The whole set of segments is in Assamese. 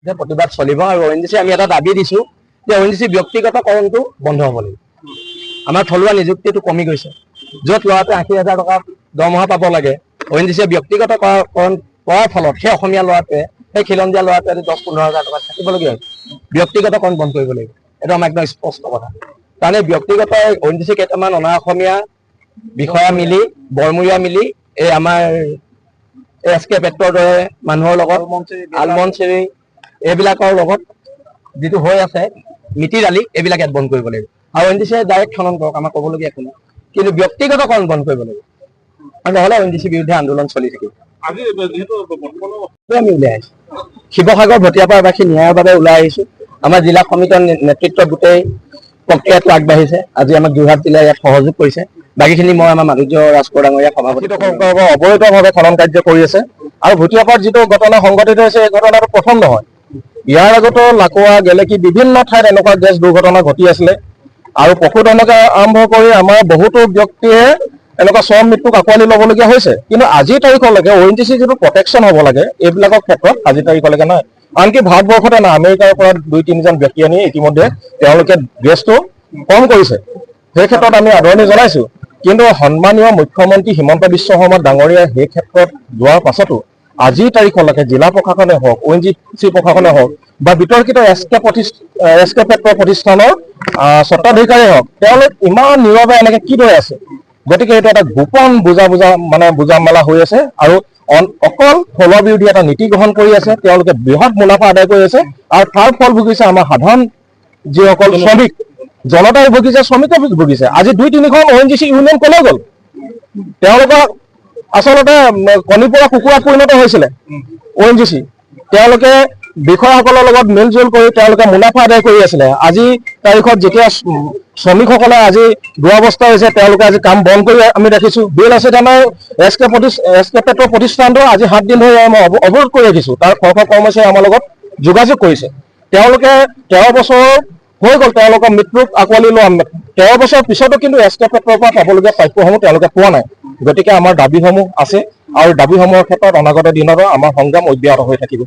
যে প্ৰতিবাদ চলিব আৰু ONGC আমি এটা দাবী দিছো যে ONGC ব্যক্তিগতকৰণটো বন্ধ হ'ব লাগিব। আমাৰ থলুৱা নিযুক্তিটো কমি গৈছে, য'ত ল'ৰাটোৱে 80,000 টকা দৰমহা পাব লাগে, ONGC ব্যক্তিগতকৰণ কৰাৰ ফলত সেই অসমীয়া ল'ৰাটোৱে, সেই খিলঞ্জীয়া ল'ৰাটোৱে 10-15,000 টকা থাকিবলগীয়া হৈছে। ব্যক্তিগতকৰণ বন্ধ কৰিব লাগিব, এইটো আমাৰ একদম স্পষ্ট কথা। কাৰণ এই ব্যক্তিগত ONGC কেইটামান অনা অসমীয়া বিষয়া মিলি, বৰমূৰীয়া মিলি এই আমাৰ SK পেট্ৰৰ দৰে মানুহৰ লগত আলমন চেৰি এইবিলাকৰ লগত যিটো হৈ আছে মিতি ৰালি, এইবিলাক ইয়াত বন্ধ কৰিব লাগিব। আৰু ONGC ডাইৰেক্ট খনন কৰক, আমাৰ ক'বলগীয়া একো নাই, কিন্তু ব্যক্তিগতকৰণ বন্ধ কৰিব লাগিব, আৰু নহ'লে ONGC বিৰুদ্ধে আন্দোলন চলি থাকিব। আমি উলিয়াই আহিছোঁ শিৱসাগৰ ভটিয়াপাৰবাসী ন্যায়ৰ বাবে ওলাই আহিছোঁ। আমাৰ জিলা সমিতিৰ নেতৃত্বত গোটেই প্ৰক্ৰিয়াটো আগবাঢ়িছে। আজি আমাক যোৰহাট জিলাই ইয়াত সহযোগ কৰিছে। বাকীখিনি মই আমাৰ মাধুৰ্য ৰাজখোৱা ডাঙৰীয়া সভাপতি অবৈধভাৱে খনন কাৰ্য কৰি আছে। আৰু ভটিয়াপাৰত যিটো ঘটনা সংঘটিত হৈছে, এই ঘটনাটো প্ৰথম নহয়। ইয়াৰ আগতো লাকুৱা, গেলেকী বিভিন্ন ঠাইত এনেকুৱা গেছ দুৰ্ঘটনা ঘটি আছিলে। আৰু পশুধনকে আৰম্ভ কৰি আমাৰ বহুতো ব্যক্তিয়ে এনেকুৱা চৰম মৃত্যুক আঁকোৱালি ল'বলগীয়া হৈছে। কিন্তু আজিৰ তাৰিখলৈকে ONGC যিটো প্ৰটেকশ্যন হ'ব লাগে এইবিলাকৰ ক্ষেত্ৰত আজিৰ তাৰিখলৈকে নাই। আনকি ভাৰতবৰ্ষতে নাই, আমেৰিকাৰ পৰা 2-3জন ব্যক্তি আনি ইতিমধ্যে তেওঁলোকে গেছটো কম কৰিছে। সেই ক্ষেত্ৰত আমি আদৰণি জনাইছোঁ। কিন্তু সন্মানীয় মুখ্যমন্ত্ৰী হিমন্ত বিশ্ব শৰ্মা ডাঙৰীয়াই সেই ক্ষেত্ৰত যোৱাৰ পাছতো আজিৰ তাৰিখলৈকে জিলা প্ৰশাসনে হওক, ONGC প্ৰশাসনে হওক বা বিতৰ্কিত SK পেট্ৰ প্ৰতিষ্ঠানৰ স্বত্বাধিকাৰী হওক, তেওঁলোক ইমান নীৰৱে এনেকে কিদৰে আছে? গতিকে এইটো এটা গোপন বুজা মেলা হৈ আছে। আৰু অকল থলুৱা বিৰোধী এটা নীতি গ্ৰহণ কৰি আছে। তেওঁলোকে বৃহৎ মুনাফা আদায় কৰি আছে, আৰু তাৰ ফল ভুগিছে আমাৰ সাধাৰণ যিসকল শ্ৰমিক, জনতাই ভুগিছে, শ্ৰমিকে ভুগিছে। আজি 2-3খন ONGC ইউনিয়ন কলৈ গ'ল? তেওঁলোকক আচলতে কণী পৰা কুকুৰাত পৰিণত হৈছিলে ONGC। তেওঁলোকে বিষয়াসকলৰ লগত মিলজুল কৰি তেওঁলোকে মুনাফা আদায় কৰি আছিলে। আজি তাৰিখত যেতিয়া শ্ৰমিকসকলে আজি দুৰৱস্থা হৈছে, তেওঁলোকে আজি কাম বন্ধ কৰি আমি দেখিছোঁ। বিল আছে থানাৰ SK পেট্ৰ প্ৰতিষ্ঠানটো আজি 7 দিন ধৰি আমি অৱৰোধ কৰি ৰাখিছোঁ। তাৰ শ কৰ্মচাৰী আমাৰ লগত যোগাযোগ কৰিছে। তেওঁলোকে 13 বছৰ হৈ গ'ল তেওঁলোকৰ মৃত্যুক আঁকোৱালি লোৱা। 13 বছৰ পিছতো কিন্তু SK পেট্ৰৰ পৰা পাবলগীয়া প্ৰাপ্যসমূহ তেওঁলোকে পোৱা নাই। গতিকে আমাৰ দাবীসমূহ আছে, আৰু দাবীসমূহৰ ক্ষেত্ৰত অনাগত দিনতো আমাৰ সংগ্ৰাম অব্যাহত হৈ থাকিব।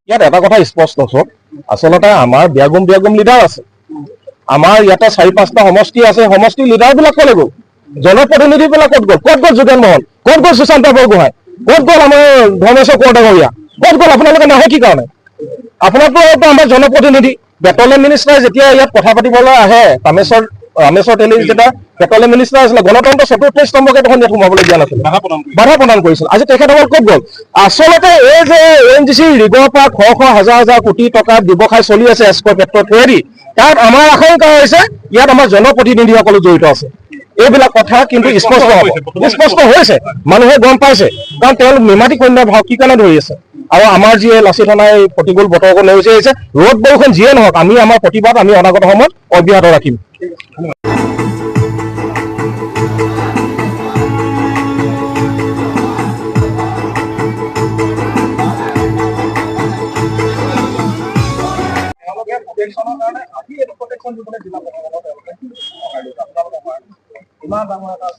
ইয়াত এটা কথা স্পষ্ট চব, আচলতে আমাৰ বিয়াগুম লিডাৰ আছে। আমাৰ ইয়াতে 4-5টা সমষ্টি আছে। সমষ্টি লিডাৰবিলাক ক'লৈ গ'ল? জনপ্ৰতিনিধিবিলাক ক'ত গ'ল? ক'ত গ'ল যোগেন মহন? ক'ত গ'ল সুশান্ত বৰগোহাঁই? ক'ত গ'ল আমাৰ ধৰ্মেশ্বৰ কোঁৱৰডাঙৰীয়া? ক'ত গ'ল? আপোনালোকে নাহে কি কাৰণে? আপোনালোকতো আমাৰ জনপ্ৰতিনিধি। পেট্ৰলিয়াম মিনিষ্টাৰে যেতিয়া ইয়াত কথা পাতিবলৈ আহে, ৰামেশ্বৰ তেলী যেতিয়া পেট্ৰলিয়াম মিনিষ্টাৰ আছিলে, গণতন্ত্ৰ 4ৰ্থ স্তম্ভকে দেখোন ইয়াত সোমাবলৈ দিয়া নাছিলে, বাধা প্ৰদান কৰিছিল। আজি তেখেতসকল ক'ত গ'ল? আচলতে এই যে ONGC ৰিগৰ পৰা হাজাৰ কোটি টকাৰ ব্যৱসায় চলি আছে SK পেট্ৰৰ থ্ৰুৱেদি, তাত আমাৰ আশংকা হৈছে ইয়াত আমাৰ জনপ্ৰতিনিধিসকলো জড়িত আছে। এইবিলাক কথা কিন্তু স্পষ্ট হৈছে, মানুহে গম পাইছে। কাৰণ তেওঁলোক নিমাতী কন্যাৰ ভাও কি কাৰণে ধৰি আছে। আৰু আমাৰ যি লাচি থানাই প্ৰতিকূল বতৰকো নেওচি আহিছে, ৰ'দ বৰষুণ যিয়ে নহওক, আমি আমাৰ প্ৰতিবাদ আমি অনাগত সময়ত অব্যাহত ৰাখিম। ইমান ডাঙৰ এটা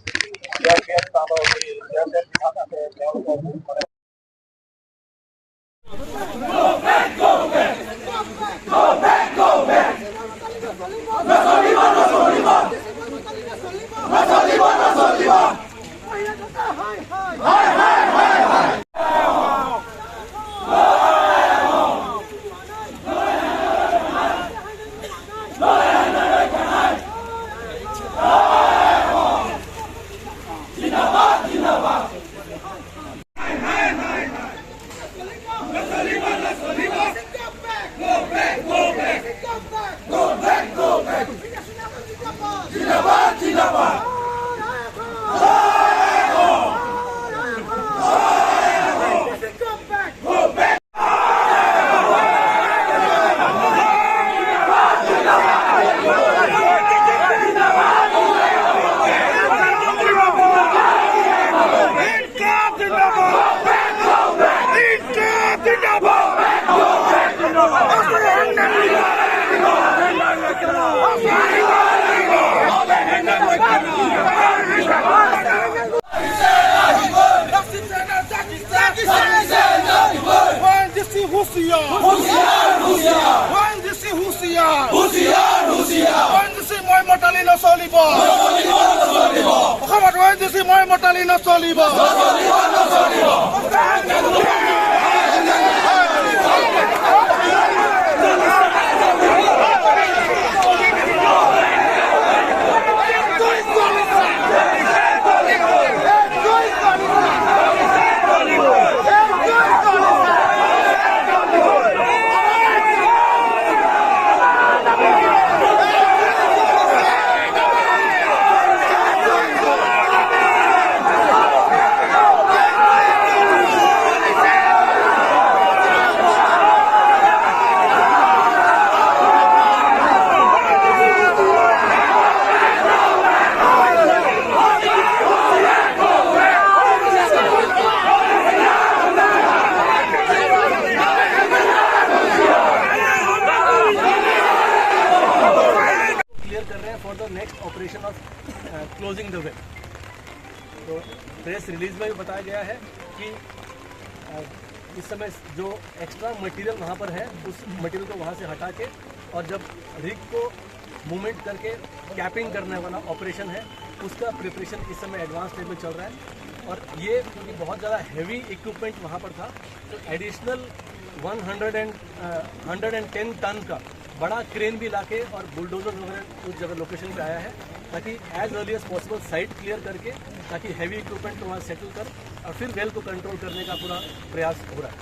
মই মতালি নচলিব অসমত ONGC মই মতালি নচলিব for the next operation of closing the well. तो प्रेस रिलीज में भी बताया गया है कि इस समय जो एक्स्ट्रा मटेरियल वहाँ पर है उस मटेरियल को वहाँ से हटा के और जब रिग को मूवमेंट करके कैपिंग करने वाला ऑपरेशन है उसका प्रिपरेशन इस समय एडवांस स्टेज में चल रहा है। और ये क्योंकि बहुत ज़्यादा हैवी इक्विपमेंट वहाँ पर था तो एडिशनल 110 टन का बड़ा क्रेन भी लाके और बुलडोजर वगैरह उस जगह लोकेशन पे आया है ताकि as early as possible site clear करके ताकि हैवी इक्विपमेंट को वहाँ सेटल कर और फिर वेल को कंट्रोल करने का पूरा प्रयास हो रहा है।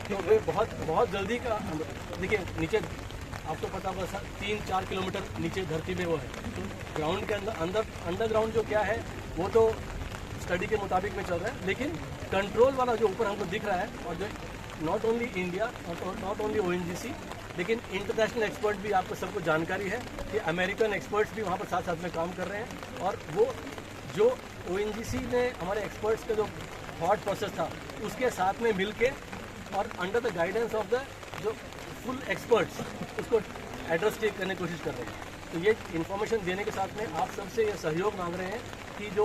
तो वे बहुत जल्दी का देखिए नीचे आपको पता होगा 3-4 किलोमीटर नीचे धरती में वो है तो ग्राउंड के अंडरग्राउंड जो क्या है वो तो स्टडी के मुताबिक में चल रहा है लेकिन कंट्रोल वाला जो ऊपर हमको दिख रहा है और जो not only India not only ONGC लेकिन इंटरनेशनल एक्सपर्ट भी आपको सबको जानकारी है कि अमेरिकन एक्सपर्ट्स भी वहाँ पर साथ साथ में काम कर रहे हैं और वो जो ONGC ने हमारे एक्सपर्ट्स का जो थॉट प्रोसेस था उसके साथ में मिल के और under the guidance of the जो फुल एक्सपर्ट्स उसको एड्रेस करने की कोशिश कर रहे हैं। तो ये इन्फॉर्मेशन देने के साथ में आप सबसे ये सहयोग मांग रहे हैं कि जो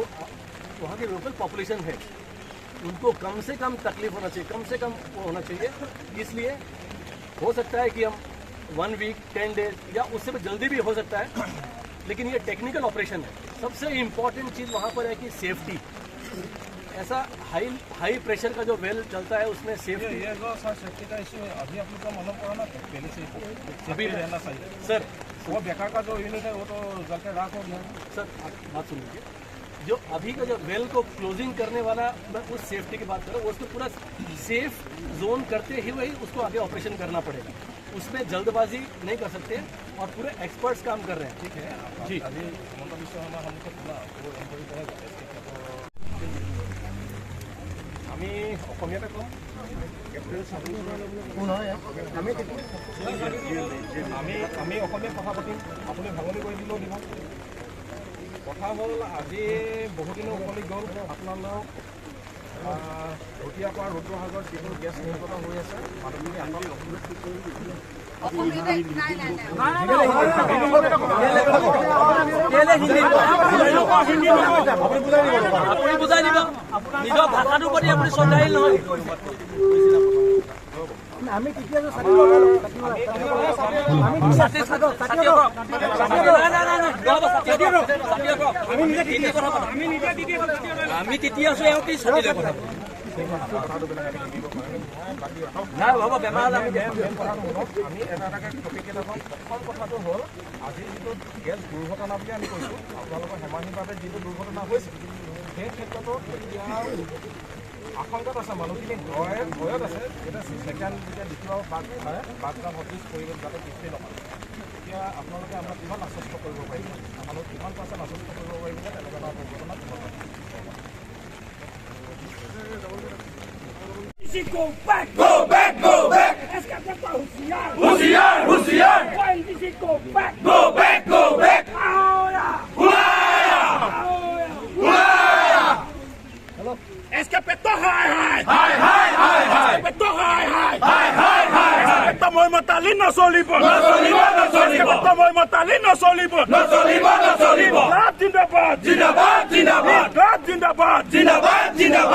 वहाँ की लोकल पॉपुलेशन है उनको कम से कम तकलीफ होना चाहिए, कम से कम वो होना चाहिए। इसलिए हो सकता है कि हम 1 वीक 10 डेज या उससे भी जल्दी भी हो सकता है लेकिन ये टेक्निकल ऑपरेशन है। सबसे इम्पॉर्टेंट चीज़ वहाँ पर है कि सेफ्टी। ऐसा हाई प्रेशर का जो वेल चलता है उसमें सेफ्टी सेफ्टी का इशू है अभी आप लोग का मालूम पड़ा ना पहले से अभी रहना चाहिए सर। वो बेकार का जो यूनिट है वो तो जल के राख हो गया। सर आप बात सुन लीजिए जो अभी का जो वेल को क्लोजिंग करने वाला मैं उस सेफ्टी की बात कर रहा हूँ उसको पूरा सेफ जोन करते ही वही उसको आगे ऑपरेशन करना पड़ेगा। उसमें जल्दबाजी नहीं कर सकते और पूरे एक्सपर्ट्स काम कर रहे हैं। ठीक है जी अभी हमको पूरा वो एम्प्लॉय करेगा আমি অসমীয়াতে কম আমি অসমীয়াত কথা পাতিম আপুনি ভাঙনি কৰি দিলেও দিব। কথা হ'ল আজি বহুদিনৰ উকলি গ'ল আপোনালোক ভটিয়াপাৰ ৰুদ্ৰসাগৰত যিটো গেছ নিৰ্গত হৈ আছে মানুহখিনি আপুনি বুজাই দিব নিজৰ ভাষাটোৰ প্ৰতি আপুনি শ্ৰদ্ধাশীল নহয়। আমি তেতিয়া আছো নাই বাবা বেমাৰ আমি এটা টপিক এটা প্ৰথম কথাটো হ'ল আজি যিটো গেছ দুৰ্ঘটনা বুলি আমি কৈছোঁ আপোনালোকৰ হেমাহিভাৱে যিটো দুৰ্ঘটনা হৈছে সেই ক্ষেত্ৰতো এতিয়া আশংকাত আছে মানুহখিনি ভয়ত আছে এতিয়া ছেকেণ্ড যেতিয়া দ্বিতীয় বাঘজাম সদৃশ পৰিৱেশ যাতে সৃষ্টি নহয়। এতিয়া আপোনালোকে আমাক কিমান আশ্বস্ত কৰিব পাৰিব মানুহ কিমান পাৰ্চেণ্ট আশ্বস্ত কৰিব পাৰিব যে তেনেকুৱা এটা দুৰ্ঘটনা Go back! Go back! Go back! Escapeta Husiar! Husiar! Husiar! ONGC go back! Go back! Go back! Ahora! Hulaya! Ahora! Hulaya! Hello? Escapeta hi hi! Hi hi hi hi! Escapeta hi hi! Hi hi hi hi! Escapeta moi matali no solibo! No solibo! No solibo! Escapeta moi matali no solibo! No solibo! No solibo! Jindabad! Jindabad! Jindabad! Jindabad! Jindabad! Jindabad!